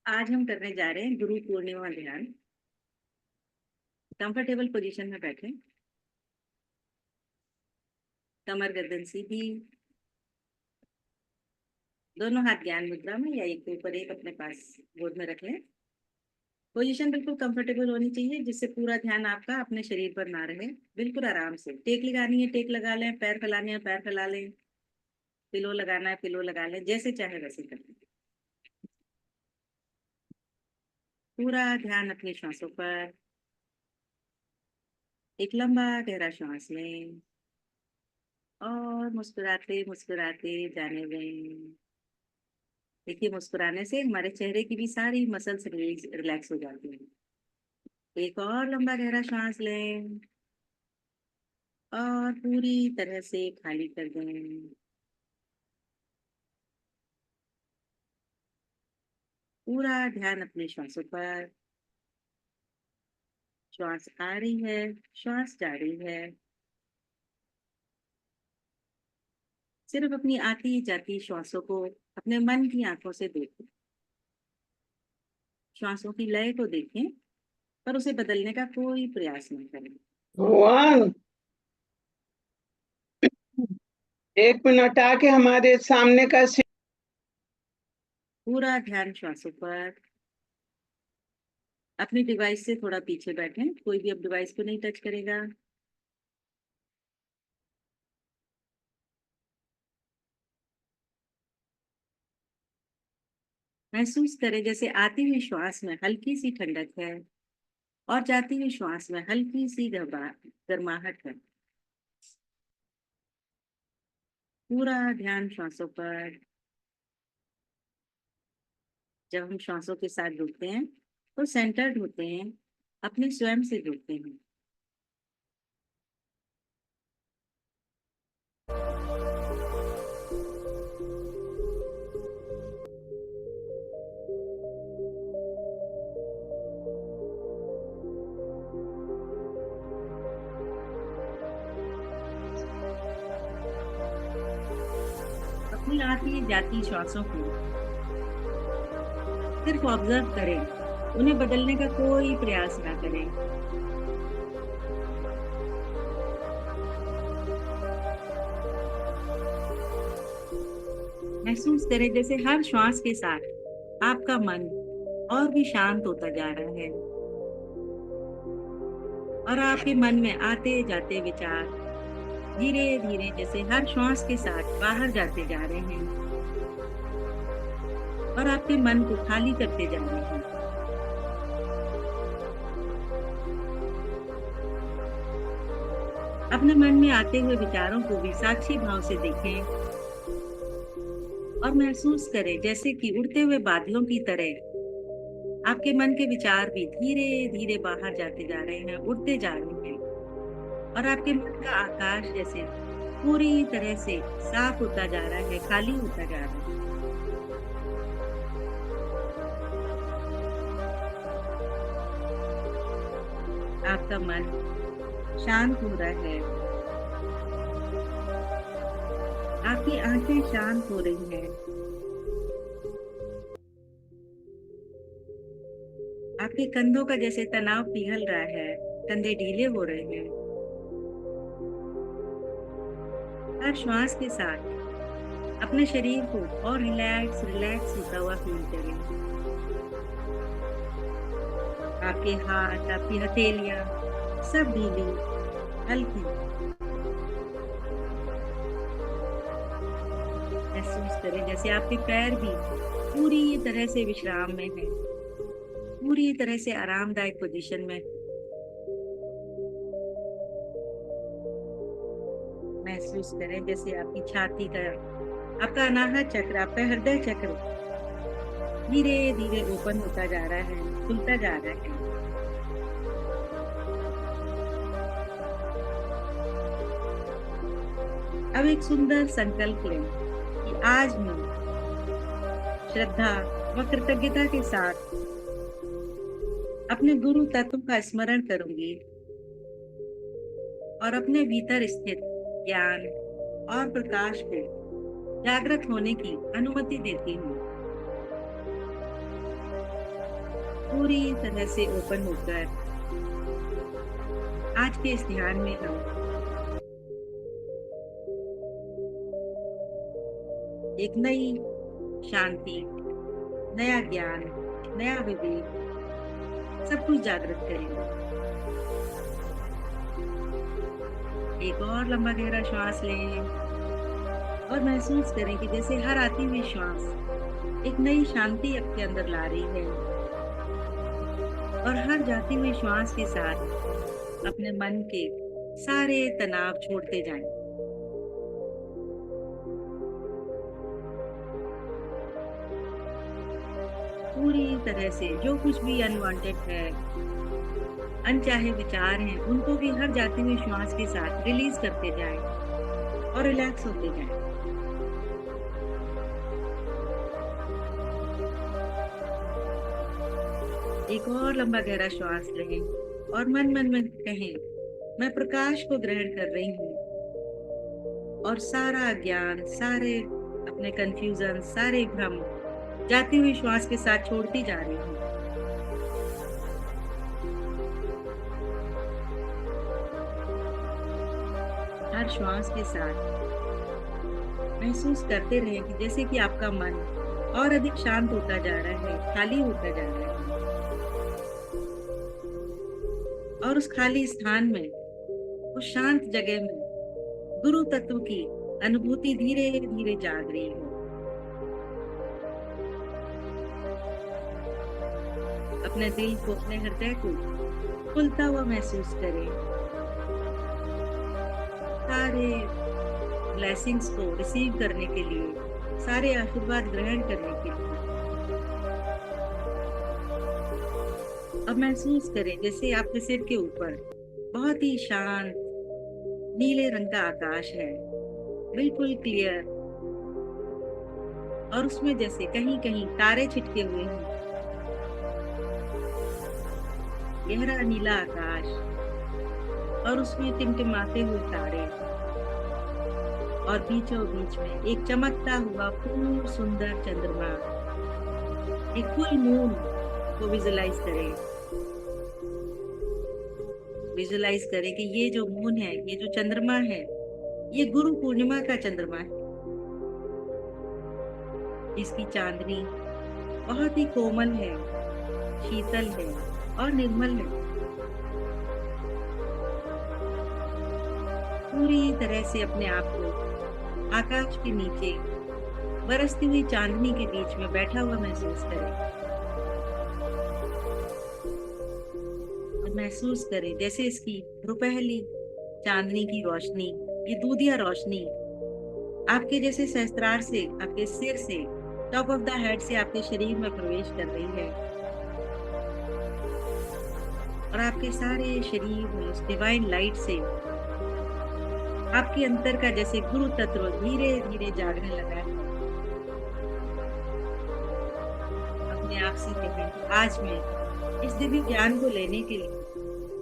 आज हम करने जा रहे हैं गुरु पूर्णिमा ध्यान। कंफर्टेबल पोजीशन में बैठे, कमर गर्दन सीधी, दोनों हाथ ज्ञान मुद्रा में या एक के ऊपर एक अपने पास गोद में रख लें। पोजीशन बिल्कुल कंफर्टेबल होनी चाहिए, जिससे पूरा ध्यान आपका अपने शरीर पर ना रहे। बिल्कुल आराम से टेक लगानी है टेक लगा लें, पैर फैलाने हैं पैर फैला लें, पिलो लगाना है पिलो लगा लें, जैसे चाहे वैसे कर लें। पूरा ध्यान अपनी श्वासों पर। एक लंबा गहरा श्वास लें और मुस्कुराते मुस्कुराते जाने दें। देखिए, मुस्कुराने से हमारे चेहरे की भी सारी मसल्स रिलैक्स हो जाती हैं। एक और लंबा गहरा सांस लें और पूरी तरह से खाली कर दें। पूरा ध्यान अपने श्वासों पर। श्वास आ रही है, श्वास जा रही है। सिर्फ अपनी आती जाती श्वासों को अपने मन की आंखों से देखें। श्वासों की लय को देखें, पर उसे बदलने का कोई प्रयास न करें। भगवान, 1 मिनट आके हमारे सामने का पूरा ध्यान श्वासों पर। अपनी डिवाइस से थोड़ा पीछे बैठें, कोई भी अब डिवाइस को नहीं टच करेगा। महसूस करें जैसे आती हुई श्वास में हल्की सी ठंडक है और जाती हुई श्वास में हल्की सी गर्माहट है। पूरा ध्यान श्वासों पर। जब हम श्वासों के साथ जुड़ते हैं तो सेंटर्ड होते हैं, अपने स्वयं से जुड़ते हैं। अपनी आती जाती श्वासों को सिर्फ ऑब्जर्व करें, उन्हें बदलने का कोई प्रयास ना करें। महसूस करें जैसे हर श्वास के साथ आपका मन और भी शांत होता जा रहा है और आपके मन में आते जाते विचार धीरे धीरे जैसे हर श्वास के साथ बाहर जाते जा रहे हैं और आपके मन को खाली करते जा रहे हैं। अपने मन में आते हुए विचारों को भी साक्षी भाव से देखें और महसूस करें जैसे कि उड़ते हुए बादलों की तरह आपके मन के विचार भी धीरे धीरे बाहर जाते जा रहे हैं, उड़ते जा रहे हैं और आपके मन का आकाश जैसे पूरी तरह से साफ होता जा रहा है, खाली होता जा रहा है। आपका मन शांत हो रहा है, आपकी आंखें शांत हो रही हैं, आपके कंधों का जैसे तनाव पिघल रहा है, कंधे ढीले हो रहे हैं। हर श्वास के साथ अपने शरीर को और रिलैक्स रिलैक्स होता हुआ फील करें। आपके हाथ, आपकी हथेलियां सब ढीली, हल्की। महसूस करें जैसे आपके पैर भी पूरी तरह से विश्राम में है, पूरी तरह से आरामदायक पोजीशन में। महसूस करें जैसे आपकी छाती का, आपका अनाहत चक्र, आपका हृदय चक्र धीरे धीरे ओपन होता जा रहा है, खुलता जा रहा है। अब एक सुंदर संकल्प लें कि आज मैं श्रद्धा व कृतज्ञता के साथ अपने गुरु तत्व का स्मरण करूंगी और अपने भीतर स्थित ज्ञान और प्रकाश को जागृत होने की अनुमति देती हूँ। पूरी तरह से ओपन होकर आज के इस ध्यान में हम एक नई शांति, नया ज्ञान, नया विवेक, सब कुछ जागृत करेंगे। एक और लंबा गहरा श्वास लें और महसूस करें कि जैसे हर आती हुई श्वास एक नई शांति आपके अंदर ला रही है और हर जाती हुई श्वास के साथ अपने मन के सारे तनाव छोड़ते जाएं। पूरी तरह से जो कुछ भी अनवांटेड है, अनचाहे विचार हैं, उनको भी हर जाती हुई श्वास के साथ रिलीज करते जाएं और रिलैक्स होते जाएं। एक और लंबा गहरा श्वास लें और मन मन में कहें, मैं प्रकाश को ग्रहण कर रही हूँ और सारा ज्ञान, सारे अपने कंफ्यूजन, सारे भ्रम जाती हुई श्वास के साथ छोड़ती जा रही हूँ। हर श्वास के साथ महसूस करते रहें कि जैसे कि आपका मन और अधिक शांत होता जा रहा है, खाली होता जा रहा है और उस खाली स्थान में, उस शांत जगह में गुरु तत्व की अनुभूति धीरे धीरे जाग रही है। अपने दिल को, अपने हृदय को खुलता हुआ महसूस करें। सारे ब्लेसिंग्स को रिसीव करने के लिए, सारे आशीर्वाद ग्रहण करने के लिए अब महसूस करें जैसे आपके सिर के ऊपर बहुत ही शांत नीले रंग का आकाश है, बिल्कुल क्लियर, और उसमें जैसे कहीं कहीं तारे छिटके हुए हैं। गहरा नीला आकाश और उसमें टिमटिमाते हुए तारे और बीचों बीच में एक चमकता हुआ पूर्ण सुंदर चंद्रमा, एक फुल मून को विजुलाइज करें। विजुलाइज करें कि ये जो मून है, ये जो चंद्रमा है, ये गुरु पूर्णिमा का चंद्रमा है। इसकी चांदनी बहुत ही कोमल है, शीतल है और निर्मल है। पूरी तरह से अपने आप को आकाश के नीचे बरसती हुई चांदनी के बीच में बैठा हुआ महसूस करें और महसूस करें जैसे इसकी रुपहली चांदनी की रोशनी, ये दूधिया रोशनी आपके जैसे सहस्त्रार से, आपके सिर से, टॉप ऑफ द हेड से आपके शरीर में प्रवेश कर रही है और आपके सारे शरीर में उस डिवाइन लाइट से आपके अंतर का जैसे गुरु तत्व धीरे धीरे जागने लगा है। अपने आप से कहें, आज मैं इस दिव्य ज्ञान को लेने के लिए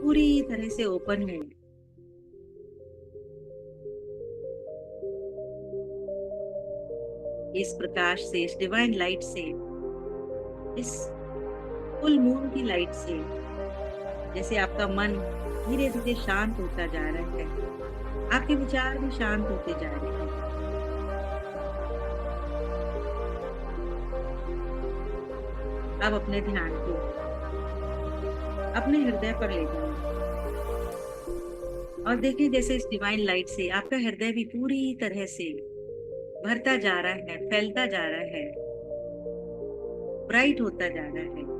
पूरी तरह से ओपन हूँ। इस प्रकाश से, इस डिवाइन लाइट से, इस फुल मून की लाइट से जैसे आपका मन धीरे धीरे शांत होता जा रहा है, आपके विचार भी शांत होते जा रहे हैं। अब अपने ध्यान को अपने हृदय पर ले जाएं और देखिए जैसे इस डिवाइन लाइट से आपका हृदय भी पूरी तरह से भरता जा रहा है, फैलता जा रहा है, ब्राइट होता जा रहा है।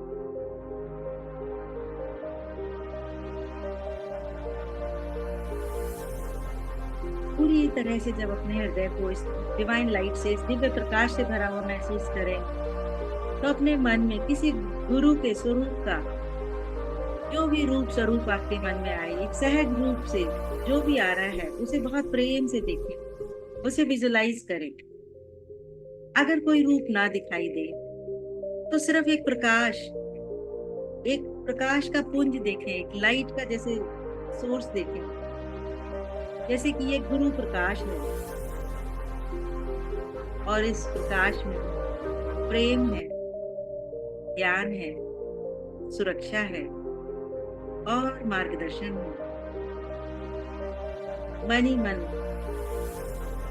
पूरी तरह से जब अपने हृदय को इस डिवाइन लाइट से, इस दिव्य प्रकाश से भरा हुआ महसूस करें तो अपने मन में किसी गुरु के स्वरूप का जो भी रूप स्वरूप आपके मन में आए, एक सहज रूप से जो भी आ रहा है उसे बहुत प्रेम से देखें, उसे विजुलाइज करें। अगर कोई रूप ना दिखाई दे तो सिर्फ एक प्रकाश का पुंज देखें, एक लाइट का जैसे सोर्स देखें, जैसे कि ये गुरु प्रकाश है और इस प्रकाश में प्रेम है, ज्ञान है, सुरक्षा है और मार्गदर्शन है। मन ही मन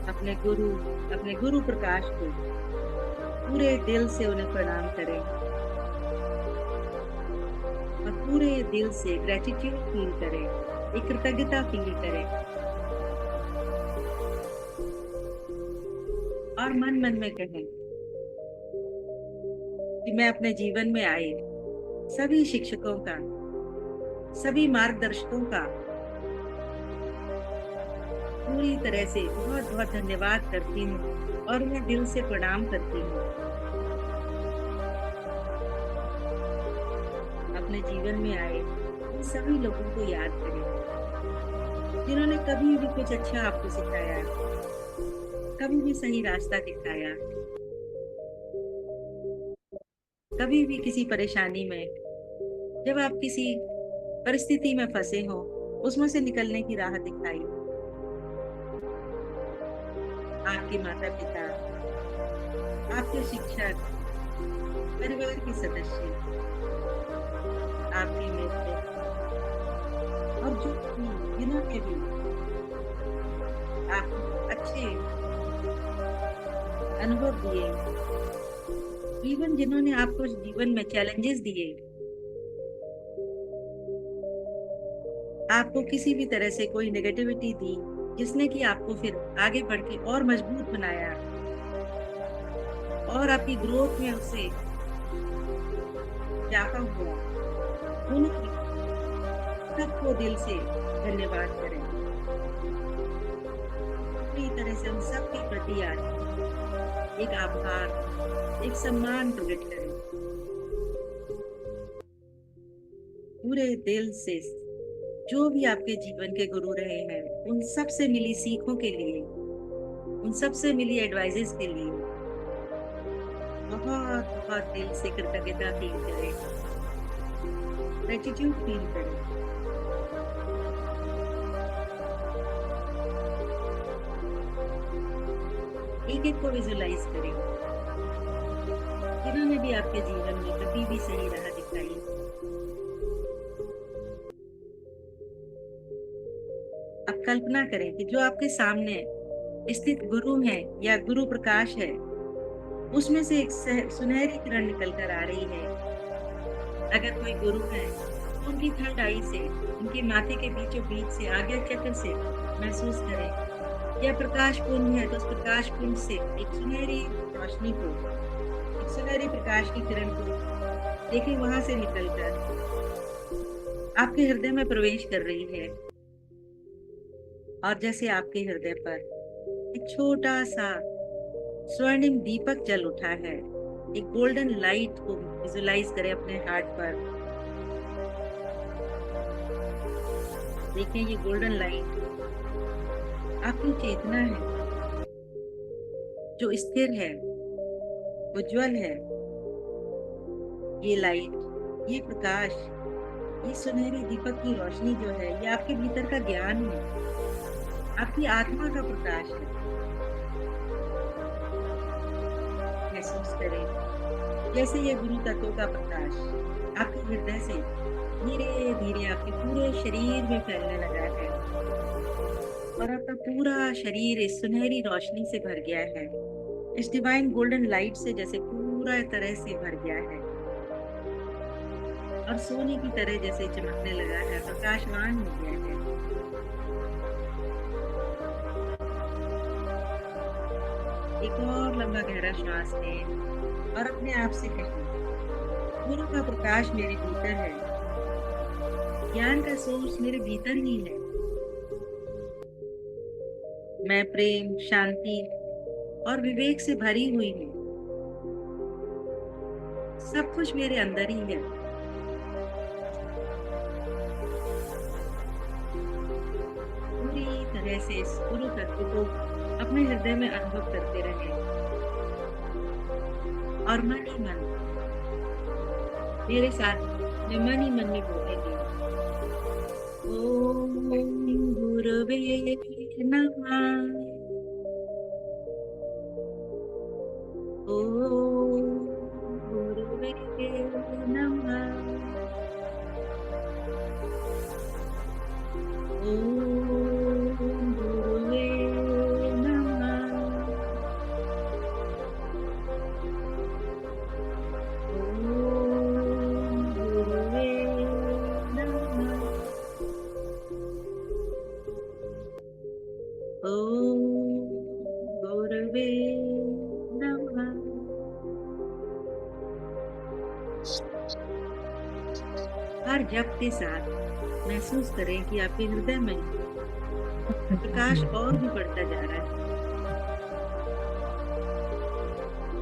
अपने गुरु प्रकाश को पूरे दिल से उन्हें प्रणाम करें और पूरे दिल से ग्रेटिट्यूड फील करें, एक कृतज्ञता फील करें और मन मन में कहें कि मैं अपने जीवन में आए सभी शिक्षकों का, सभी मार्गदर्शकों का पूरी तरह से बहुत बहुत धन्यवाद करती हूँ और मैं दिल से प्रणाम करती हूँ। अपने जीवन में आए उन सभी लोगों को याद करें जिन्होंने कभी भी कुछ अच्छा आपको सिखाया, कभी भी सही रास्ता दिखाया, कभी भी किसी परेशानी में, जब आप किसी परिस्थिति में फंसे हो, उसमें से निकलने की राह दिखाई। आपके माता पिता, आपके शिक्षक, परिवार के सदस्य, आपके मित्र और जो भी जिन्होंने भी आपको अच्छे अनुभव दिए, इवन जिन्होंने आपको जीवन में चैलेंजेस दिए, आपको किसी भी तरह से कोई नेगेटिविटी दी जिसने कि आपको फिर आगे बढ़ के और मजबूत बनाया और आपकी ग्रोथ में उससे इजाफा हुआ, उन्हें सबको दिल से धन्यवाद करें। पूरी तरह से उन सबके प्रति आज एक आभार, एक सम्मान प्रकट करें। पूरे दिल से जो भी आपके जीवन के गुरु रहे हैं, उन सब से मिली सीखों के लिए, उन सब से मिली एडवाइजेस के लिए बहुत बहुत दिल से कृतज्ञता फील करें, ग्रेटिट्यूड फील करें। एक एक को विजुलाइज करें जिन्होंने भी आपके जीवन में कभी भी सही राह दिखाई। अब कल्पना करें कि जो आपके सामने स्थित गुरु है या गुरु प्रकाश है, उसमें से एक सुनहरी किरण निकल कर आ रही है। अगर कोई गुरु है तो उनकी थर्ड आई से, उनके माथे के बीचों बीच से, आज्ञा चक्र से महसूस करें। या प्रकाश कुंड है तो उस प्रकाश कुंड से एक सुनहरी रोशनी को, एक सुनहरी प्रकाश की किरण को देखें, वहां से निकलकर आपके हृदय में प्रवेश कर रही है। और जैसे आपके हृदय पर एक छोटा सा स्वर्णिम दीपक जल उठा है, एक गोल्डन लाइट को विजुलाइज करें अपने हार्ट पर। देखें ये गोल्डन लाइट आपकी चेतना है जो स्थिर है, उज्जवल है। ये लाइट, ये प्रकाश, ये सुनहरी दीपक की रोशनी जो है, ये आपके भीतर का ज्ञान है, आपकी आत्मा का प्रकाश है। महसूस करें जैसे ये गुरु तत्वों का प्रकाश आपके हृदय से धीरे धीरे आपके पूरे शरीर में फैलने लगा है और आपका पूरा शरीर इस सुनहरी रोशनी से भर गया है, इस डिवाइन गोल्डन लाइट से जैसे पूरा तरह से भर गया है और सोने की तरह जैसे चमकने लगा है, प्रकाशवान हो गया है। एक और लंबा गहरा श्वास लें और अपने आप से कहें, गुरु का प्रकाश मेरे भीतर है, ज्ञान का सोर्स मेरे भीतर ही है। मैं प्रेम, शांति और विवेक से भरी हुई हूँ। सब कुछ मेरे अंदर ही है। पूरी तरह से इस गुरु तत्व को अपने हृदय में अनुभव करते रहें और मन ही मन मेरे साथ मैं मन ही मन में बोलेंगे, ओम गुरुवे नमः, ओम गुरुवे नमः। हर जप के साथ महसूस करें कि आपके हृदय में प्रकाश और भी बढ़ता जा रहा है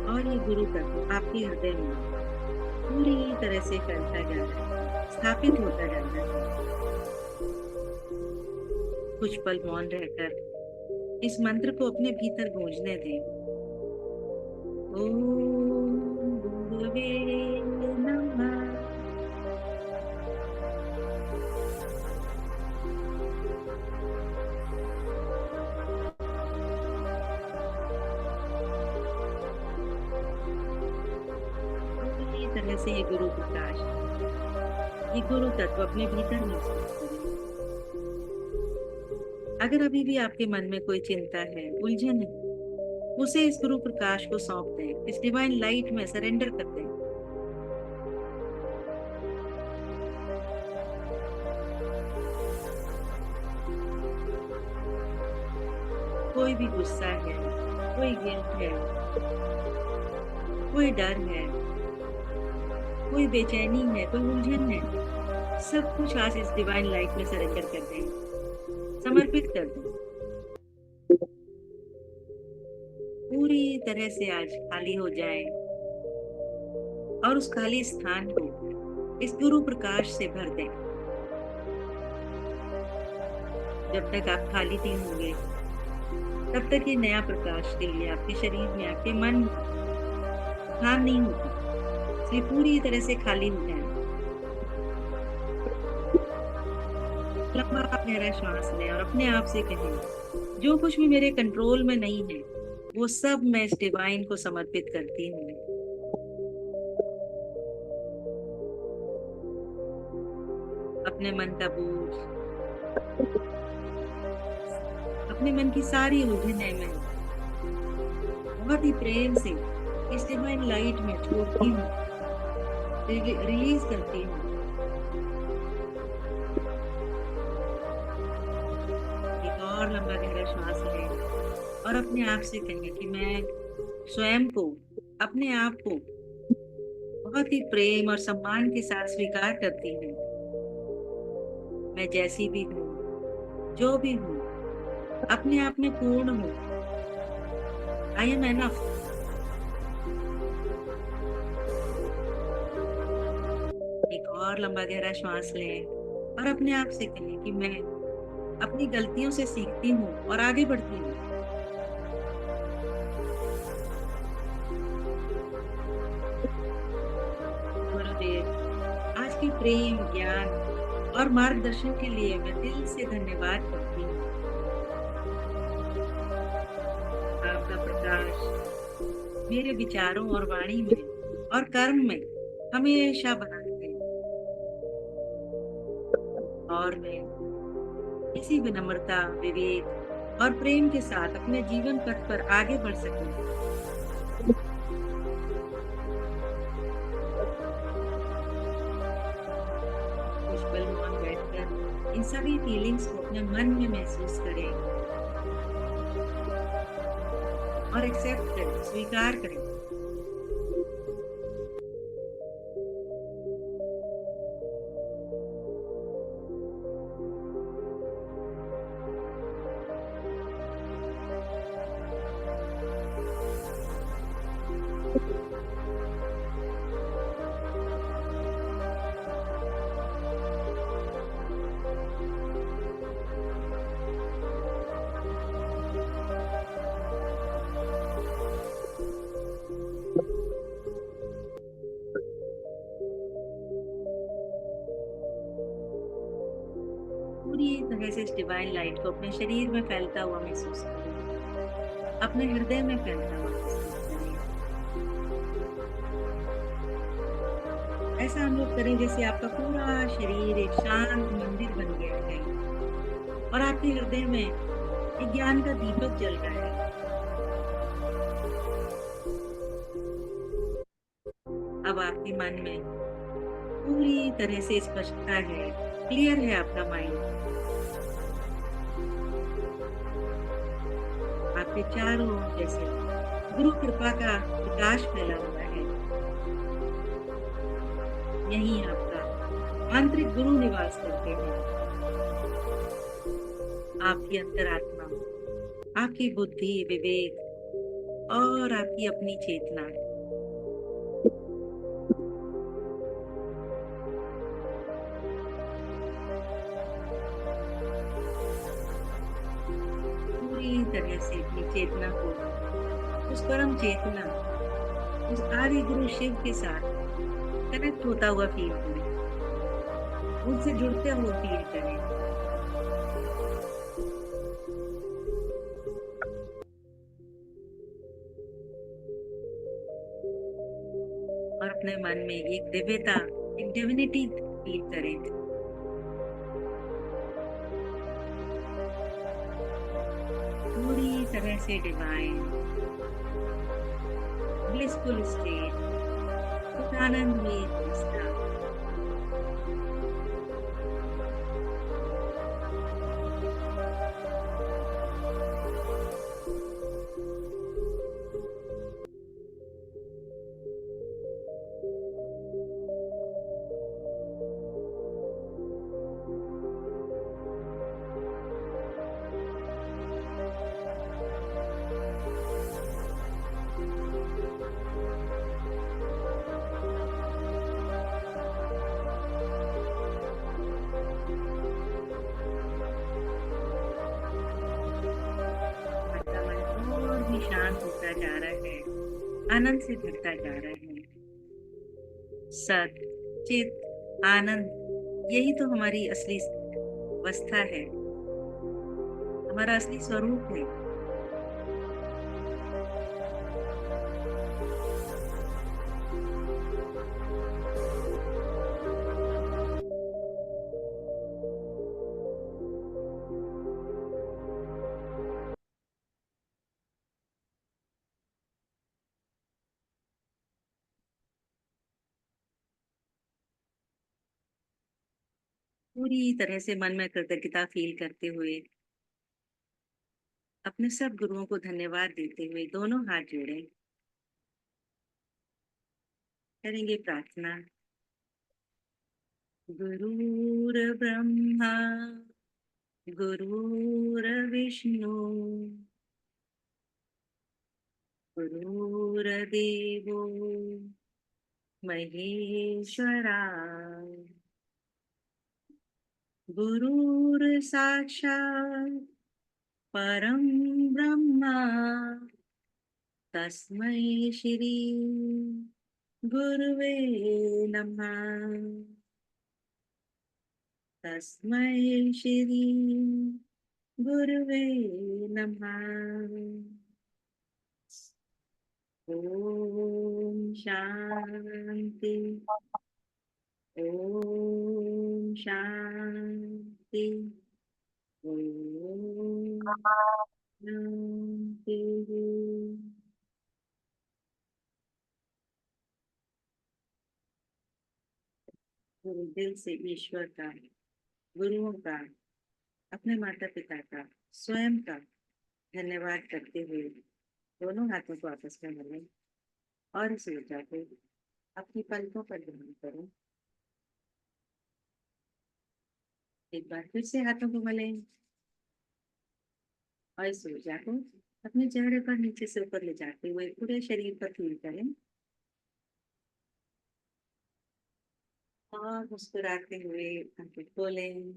और ये गुरु तत्व आपके हृदय में पूरी तरह से फैलता जा रहा है, स्थापित होता जा रहा है। कुछ पल मौन रहकर इस मंत्र को अपने भीतर गूंजने दें। ओम गुरुवे नमः। पूरी तरह से ये गुरु प्रकाश, ये गुरु तत्व अपने भीतर महसूस करें। अगर अभी भी आपके मन में कोई चिंता है, उलझन है, उसे इस गुरु प्रकाश को सौंप दें, इस डिवाइन लाइट में सरेंडर कर दें। कोई भी गुस्सा है, कोई गिल्ट है, कोई डर है, कोई बेचैनी है, कोई उलझन है, सब कुछ आज इस डिवाइन लाइट में सरेंडर कर दें, समर्पित कर दें। पूरी तरह से आज खाली हो जाए और उस खाली स्थान को इस गुरु प्रकाश से भर दें। जब तक आप खाली नहीं होंगे, तब तक ये नया प्रकाश के लिए आपके शरीर में, आपके मन में स्थान नहीं होता। इसलिए पूरी तरह से खाली हो जाए। लंबा गहरा श्वास लें और अपने आप से कहें, जो कुछ भी मेरे कंट्रोल में नहीं है, वो सब मैं इस डिवाइन को समर्पित करती हूँ। अपने मन का बोझ, अपने मन की सारी उलझनें मैं बहुत ही प्रेम से इस डिवाइन लाइट में छोड़ती हूँ, रिलीज करती हूँ। एक और लंबा गहरा श्वास लें और अपने आप से कहें कि मैं स्वयं को, अपने आप को बहुत ही प्रेम और सम्मान के साथ स्वीकार करती हूँ। मैं जैसी भी हूँ, जो भी हूँ, अपने आप में पूर्ण हूँ। I am enough. एक और लंबा गहरा श्वास लें और अपने आप से कहें कि मैं अपनी गलतियों से सीखती हूँ और आगे बढ़ती हूँ। गुरुदेव, आज के प्रेम, ज्ञान और मार्गदर्शन के लिए मैं दिल से धन्यवाद करती हूँ। आपका प्रकाश मेरे विचारों और वाणी में और कर्म में हमेशा बना रहे और मैं इसी विनम्रता, विवेक और प्रेम के साथ अपने जीवन पथ पर आगे बढ़ सकूं। कुछ पल मौन बैठकर इन सभी फीलिंग्स को अपने मन में महसूस करें और एक्सेप्ट करें, स्वीकार करें। पूरी तरह से इस डिवाइन लाइट को अपने शरीर में फैलता हुआ महसूस करें, अपने हृदय में फैलता हुआ महसूस करें। ऐसा अनुभव करें जैसे आपका पूरा शरीर एक शांत मंदिर बन गया है और आपके हृदय में एक ज्ञान का दीपक जल रहा है। अब आपके मन में पूरी तरह से स्पष्टता है, क्लियर है आपका माइंड। आपके चारों ओर जैसे गुरु कृपा का प्रकाश फैला हुआ है। यही आपका आंतरिक गुरु निवास करते हैं। आपकी अंतरात्मा, आपकी बुद्धि, विवेक और आपकी अपनी चेतना पूरी तरह से अपनी चेतना को, उस परम चेतना, उस आदि गुरु शिव के साथ कनेक्ट होता हुआ फील करें, उनसे जुड़ते हुए फील करें। और अपने मन में एक दिव्यता, एक डिविनिटी फील करें। पूरी तरह से डिवाइन, ब्लिसफुल स्टेट, उस आनंद में अवस्था। आपका मन और भी शांत होता जा रहा है, आनंद से भरता जा रहा है। सत, चित, आनंद, यही तो हमारी असली अवस्था है, हमारा असली स्वरूप है। पूरी तरह से मन में कृतज्ञता फील करते हुए, अपने सब गुरुओं को धन्यवाद देते हुए दोनों हाथ जोड़ें। करेंगे प्रार्थना। गुरुर्ब्रह्मा गुरुर्विष्णु गुरुर्देवो महेश्वरा गुरुर्साक्षात् परं ब्रह्मा तस्मै श्री गुरुवे नमः। तस्मै श्री गुरुवे नमः। ओम शांति, ओम शांति, ओम शांति। पूरे दिल से ईश्वर का, गुरुओं का, अपने माता पिता का, स्वयं का धन्यवाद करते हुए दोनों हाथों को आपस में मिलें और इस ऊर्जा को अपनी पलकों पर ग्रहण करें। एक बार फिर से हाथों को मलें और इस ऊर्जा को अपने चेहरे पर नीचे से ऊपर ले जाते हुए पूरे शरीर पर फील करें और मुस्कुराते हुए आंखें खोलें।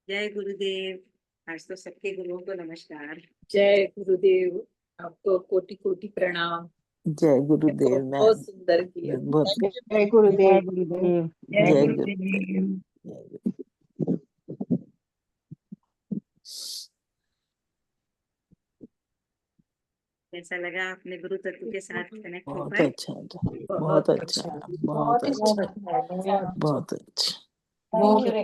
जय गुरुदेव। आज तो सबके गुरुओं को नमस्कार। जय गुरुदेव, आपको कोटि कोटि प्रणाम। जय गुरुदेव मैम, बहुत सुंदर किया। बहुत जय गुरुदेव। गुरुदेव। जय जय गुरुदेव। कैसा लगा अपने गुरु तत्व के साथ कनेक्ट हो बहुत पाए? अच्छा, बहुत अच्छा, बहुत अच्छा, बहुत अच्छा। बहुत अच्छा। बहुत अच्छा।